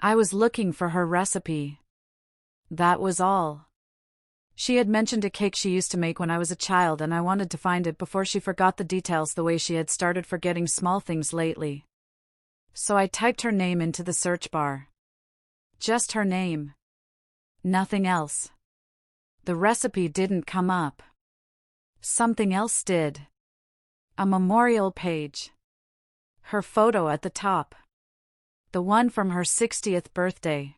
I was looking for her recipe. That was all. She had mentioned a cake she used to make when I was a child, and I wanted to find it before she forgot the details the way she had started forgetting small things lately. So I typed her name into the search bar. Just her name. Nothing else. The recipe didn't come up. Something else did. A memorial page. Her photo at the top. The one from her 60th birthday.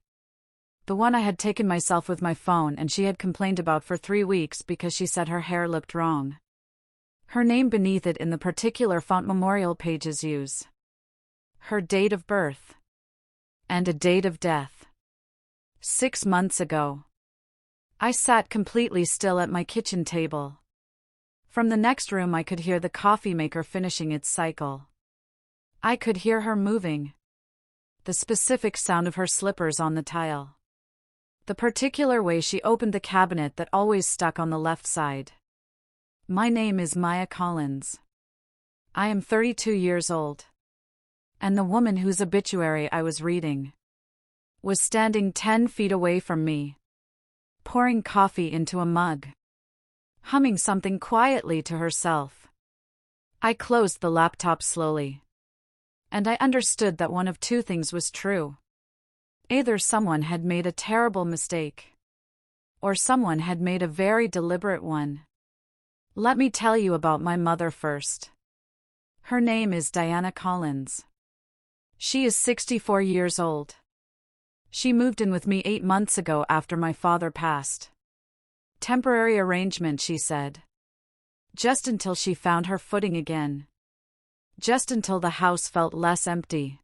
The one I had taken myself with my phone and she had complained about for 3 weeks because she said her hair looked wrong. Her name beneath it in the particular font memorial pages use. Her date of birth. And a date of death. 6 months ago. I sat completely still at my kitchen table. From the next room I could hear the coffee maker finishing its cycle. I could hear her moving. The specific sound of her slippers on the tile. The particular way she opened the cabinet that always stuck on the left side. My name is Maya Collins. I am 32 years old. And the woman whose obituary I was reading was standing 10 feet away from me, pouring coffee into a mug, humming something quietly to herself. I closed the laptop slowly. And I understood that one of two things was true. Either someone had made a terrible mistake, or someone had made a very deliberate one. Let me tell you about my mother first. Her name is Diana Collins. She is 64 years old. She moved in with me 8 months ago after my father passed. Temporary arrangement, she said. Just until she found her footing again. Just until the house felt less empty.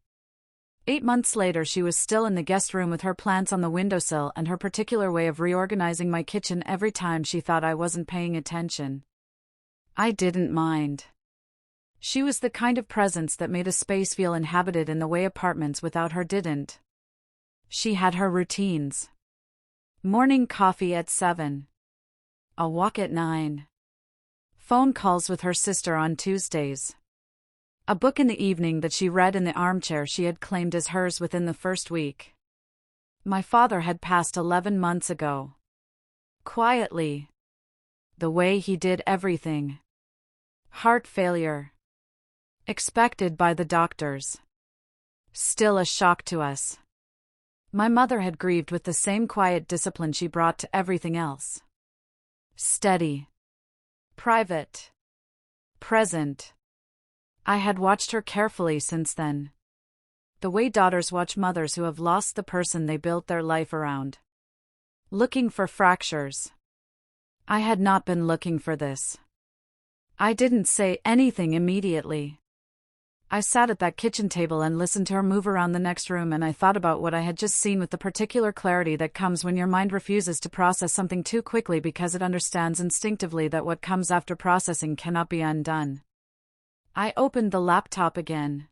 8 months later she was still in the guest room with her plants on the windowsill and her particular way of reorganizing my kitchen every time she thought I wasn't paying attention. I didn't mind. She was the kind of presence that made a space feel inhabited in the way apartments without her didn't. She had her routines. Morning coffee at 7. A walk at 9. Phone calls with her sister on Tuesdays. A book in the evening that she read in the armchair she had claimed as hers within the first week. My father had passed 11 months ago. Quietly. The way he did everything. Heart failure. Expected by the doctors. Still a shock to us. My mother had grieved with the same quiet discipline she brought to everything else. Steady. Private. Present. I had watched her carefully since then. The way daughters watch mothers who have lost the person they built their life around. Looking for fractures. I had not been looking for this. I didn't say anything immediately. I sat at that kitchen table and listened to her move around the next room, and I thought about what I had just seen with the particular clarity that comes when your mind refuses to process something too quickly because it understands instinctively that what comes after processing cannot be undone. I opened the laptop again.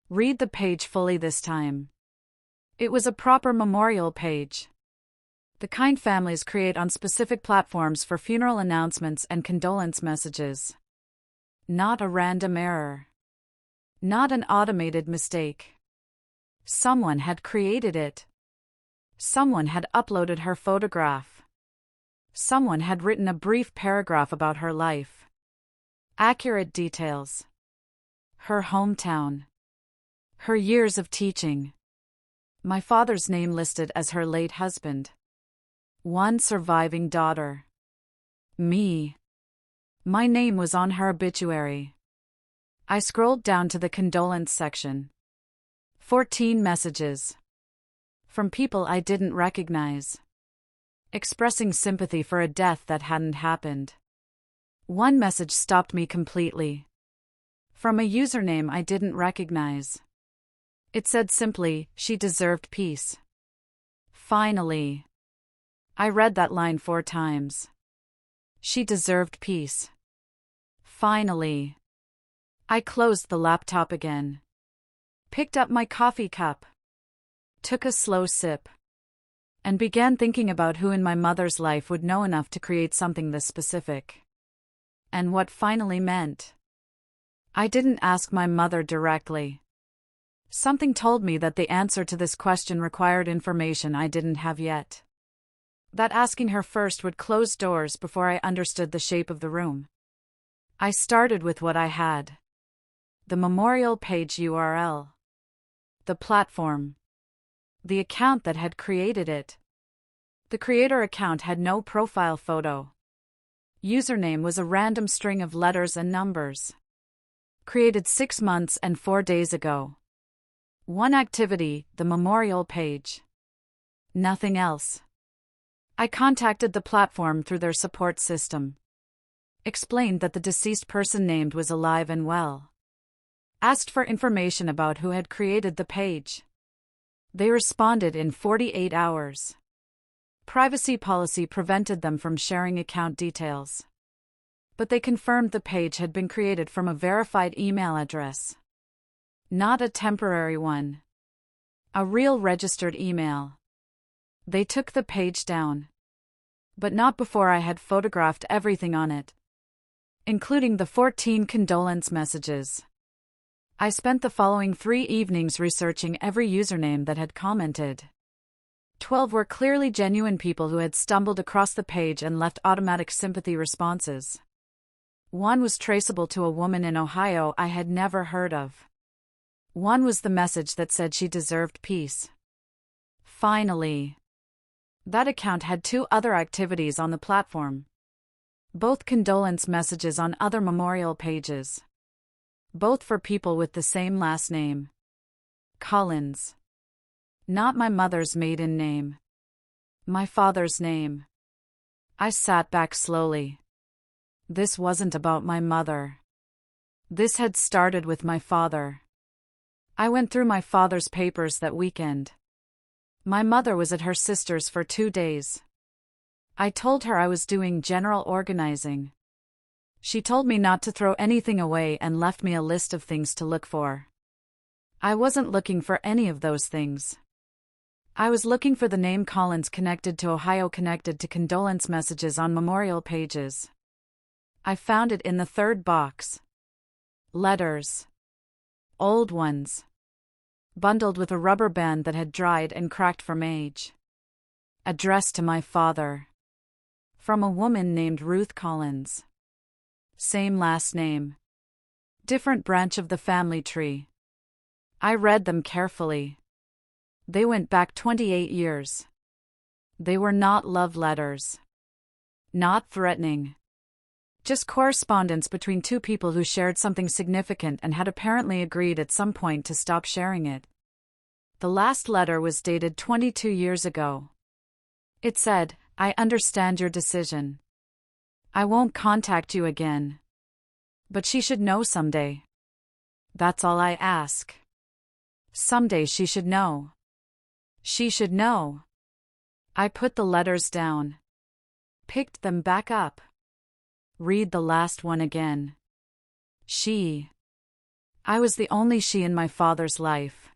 Read the page fully this time. It was a proper memorial page. The kind families create on specific platforms for funeral announcements and condolence messages. Not a random error. Not an automated mistake. Someone had created it. Someone had uploaded her photograph. Someone had written a brief paragraph about her life. Accurate details. Her hometown. Her years of teaching. My father's name listed as her late husband. One surviving daughter. Me. My name was on her obituary. I scrolled down to the condolence section. 14 messages. From people I didn't recognize. Expressing sympathy for a death that hadn't happened. One message stopped me completely. From a username I didn't recognize. It said simply, "She deserved peace." Finally. I read that line 4 times. She deserved peace. Finally. I closed the laptop again. Picked up my coffee cup. Took a slow sip. And began thinking about who in my mother's life would know enough to create something this specific. And what finally meant. I didn't ask my mother directly. Something told me that the answer to this question required information I didn't have yet. That asking her first would close doors before I understood the shape of the room. I started with what I had. The memorial page URL. The platform. The account that had created it. The creator account had no profile photo. Username was a random string of letters and numbers. Created 6 months and 4 days ago. One activity, the memorial page. Nothing else. I contacted the platform through their support system. Explained that the deceased person named was alive and well. Asked for information about who had created the page. They responded in 48 hours. Privacy policy prevented them from sharing account details. But they confirmed the page had been created from a verified email address. Not a temporary one. A real registered email. They took the page down. But not before I had photographed everything on it, including the 14 condolence messages. I spent the following 3 evenings researching every username that had commented. 12 were clearly genuine people who had stumbled across the page and left automatic sympathy responses. 1 was traceable to a woman in Ohio I had never heard of. 1 was the message that said she deserved peace. Finally, that account had 2 other activities on the platform. Both condolence messages on other memorial pages. Both for people with the same last name. Collins. Not my mother's maiden name. My father's name. I sat back slowly. This wasn't about my mother. This had started with my father. I went through my father's papers that weekend. My mother was at her sister's for 2 days. I told her I was doing general organizing. She told me not to throw anything away and left me a list of things to look for. I wasn't looking for any of those things. I was looking for the name Collins connected to Ohio, connected to condolence messages on memorial pages. I found it in the 3rd box. Letters. Old ones. Bundled with a rubber band that had dried and cracked from age. Addressed to my father. From a woman named Ruth Collins. Same last name. Different branch of the family tree. I read them carefully. They went back 28 years. They were not love letters. Not threatening. Just correspondence between 2 people who shared something significant and had apparently agreed at some point to stop sharing it. The last letter was dated 22 years ago. It said, "I understand your decision. I won't contact you again. But she should know someday. That's all I ask. Someday she should know. She should know." I put the letters down. Picked them back up. Read the last one again. She. I was the only she in my father's life.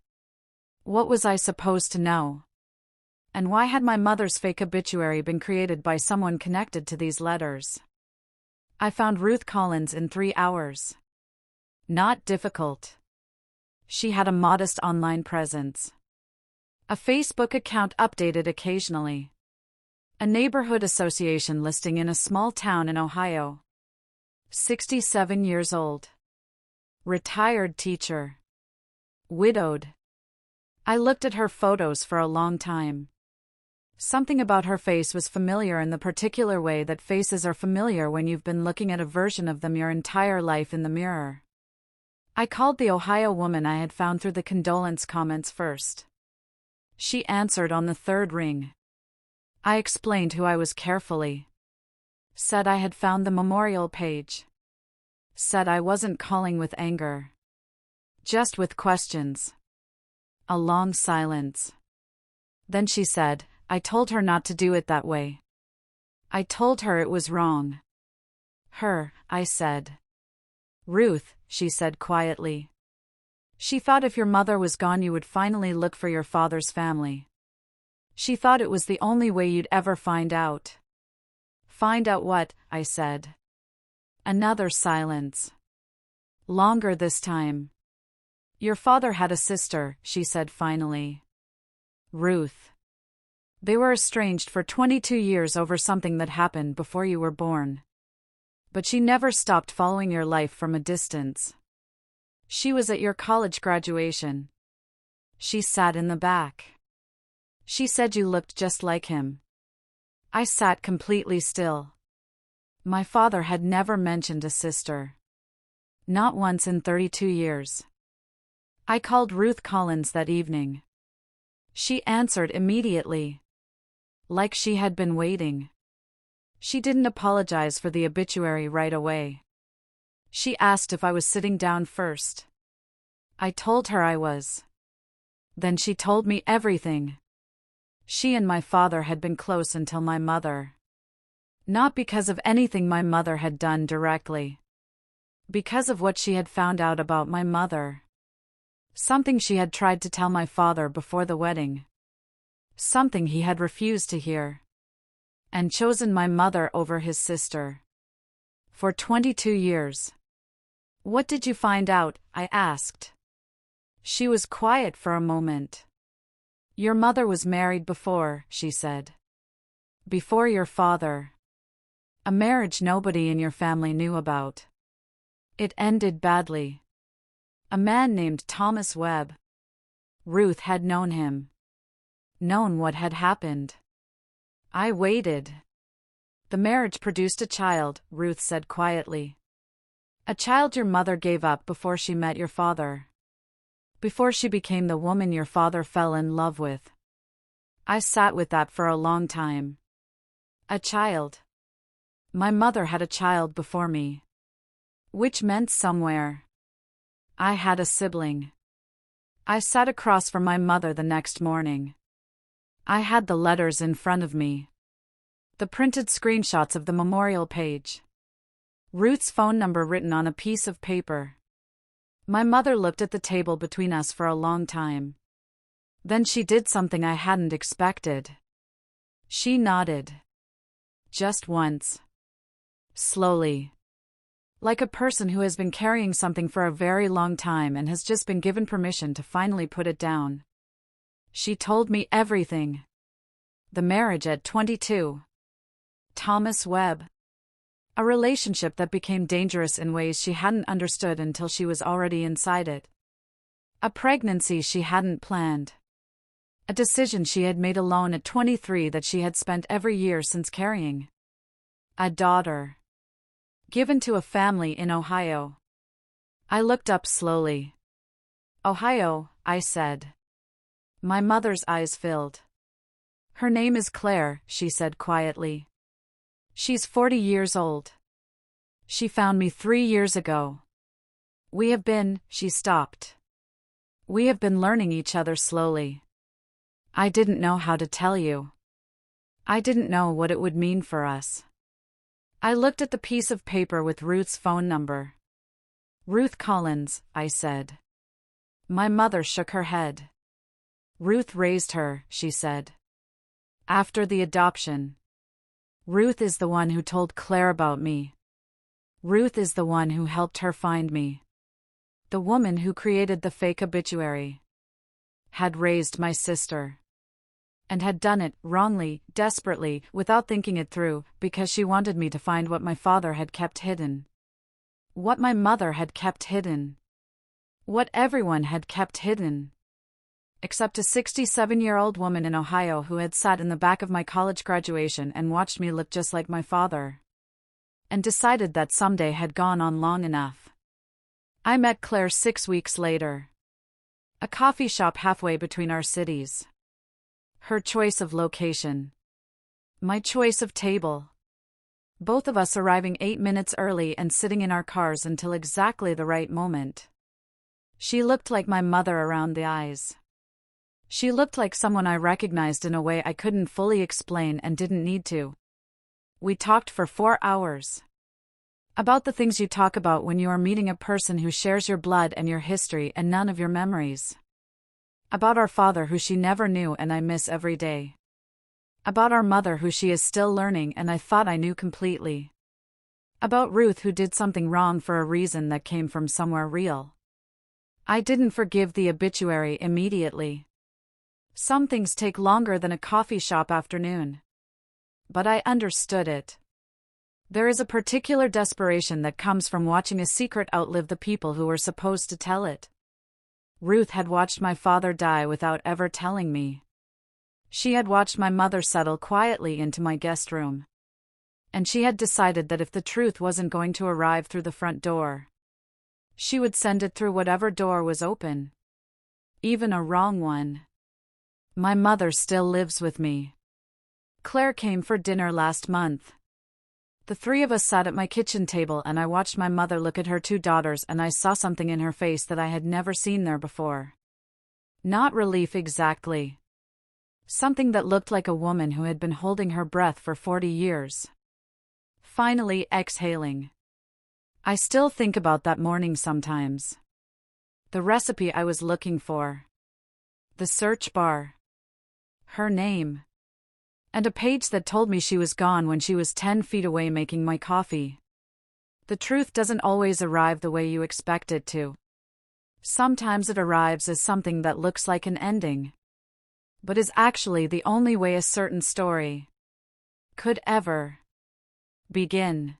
What was I supposed to know? And why had my mother's fake obituary been created by someone connected to these letters? I found Ruth Collins in 3 hours. Not difficult. She had a modest online presence. A Facebook account updated occasionally. A neighborhood association listing in a small town in Ohio. 67 years old. Retired teacher. Widowed. I looked at her photos for a long time. Something about her face was familiar in the particular way that faces are familiar when you've been looking at a version of them your entire life in the mirror. I called the Ohio woman I had found through the condolence comments first. She answered on the 3rd ring. I explained who I was carefully. Said I had found the memorial page. Said I wasn't calling with anger. Just with questions. A long silence. Then she said, "I told her not to do it that way. I told her it was wrong." Her, I said. "Ruth," she said quietly. "She thought if your mother was gone you would finally look for your father's family. She thought it was the only way you'd ever find out." "Find out what?" I said. Another silence. Longer this time. Your father had a sister, she said finally. Ruth. They were estranged for 22 years over something that happened before you were born. But she never stopped following your life from a distance. She was at your college graduation. She sat in the back. She said you looked just like him. I sat completely still. My father had never mentioned a sister. Not once in 32 years. I called Ruth Collins that evening. She answered immediately. Like she had been waiting. She didn't apologize for the obituary right away. She asked if I was sitting down first. I told her I was. Then she told me everything. She and my father had been close until my mother. Not because of anything my mother had done directly. Because of what she had found out about my mother. Something she had tried to tell my father before the wedding. Something he had refused to hear. And chosen my mother over his sister. For 22 years. What did you find out? I asked. She was quiet for a moment. Your mother was married before, she said. Before your father. A marriage nobody in your family knew about. It ended badly. A man named Thomas Webb. Ruth had known him. Known what had happened. I waited. The marriage produced a child, Ruth said quietly. A child your mother gave up before she met your father. Before she became the woman your father fell in love with. I sat with that for a long time. A child. My mother had a child before me. Which meant somewhere. I had a sibling. I sat across from my mother the next morning. I had the letters in front of me. The printed screenshots of the memorial page. Ruth's phone number written on a piece of paper. My mother looked at the table between us for a long time. Then she did something I hadn't expected. She nodded. Just once. Slowly. Like a person who has been carrying something for a very long time and has just been given permission to finally put it down. She told me everything. The marriage at 22. Thomas Webb. A relationship that became dangerous in ways she hadn't understood until she was already inside it. A pregnancy she hadn't planned. A decision she had made alone at 23 that she had spent every year since carrying. A daughter. Given to a family in Ohio. I looked up slowly. Ohio, I said. My mother's eyes filled. Her name is Claire, she said quietly. She's 40 years old. She found me 3 years ago. We have been, she stopped. We have been learning each other slowly. I didn't know how to tell you. I didn't know what it would mean for us. I looked at the piece of paper with Ruth's phone number. Ruth Collins, I said. My mother shook her head. Ruth raised her, she said. After the adoption. Ruth is the one who told Claire about me. Ruth is the one who helped her find me. The woman who created the fake obituary. Had raised my sister. And had done it, wrongly, desperately, without thinking it through, because she wanted me to find what my father had kept hidden. What my mother had kept hidden. What everyone had kept hidden. Except a 67-year-old woman in Ohio who had sat in the back of my college graduation and watched me look just like my father. And decided that someday had gone on long enough. I met Claire 6 weeks later. A coffee shop halfway between our cities. Her choice of location. My choice of table. Both of us arriving 8 minutes early and sitting in our cars until exactly the right moment. She looked like my mother around the eyes. She looked like someone I recognized in a way I couldn't fully explain and didn't need to. We talked for 4 hours. About the things you talk about when you are meeting a person who shares your blood and your history and none of your memories. About our father who she never knew and I miss every day. About our mother who she is still learning and I thought I knew completely. About Ruth who did something wrong for a reason that came from somewhere real. I didn't forgive the obituary immediately. Some things take longer than a coffee shop afternoon. But I understood it. There is a particular desperation that comes from watching a secret outlive the people who were supposed to tell it. Ruth had watched my father die without ever telling me. She had watched my mother settle quietly into my guest room. And she had decided that if the truth wasn't going to arrive through the front door, she would send it through whatever door was open. Even a wrong one. My mother still lives with me. Claire came for dinner last month. The three of us sat at my kitchen table and I watched my mother look at her two daughters and I saw something in her face that I had never seen there before. Not relief exactly. Something that looked like a woman who had been holding her breath for 40 years. Finally exhaling. I still think about that morning sometimes. The recipe I was looking for. The search bar. Her name. And a page that told me she was gone when she was 10 feet away making my coffee. The truth doesn't always arrive the way you expect it to. Sometimes it arrives as something that looks like an ending, but is actually the only way a certain story could ever begin.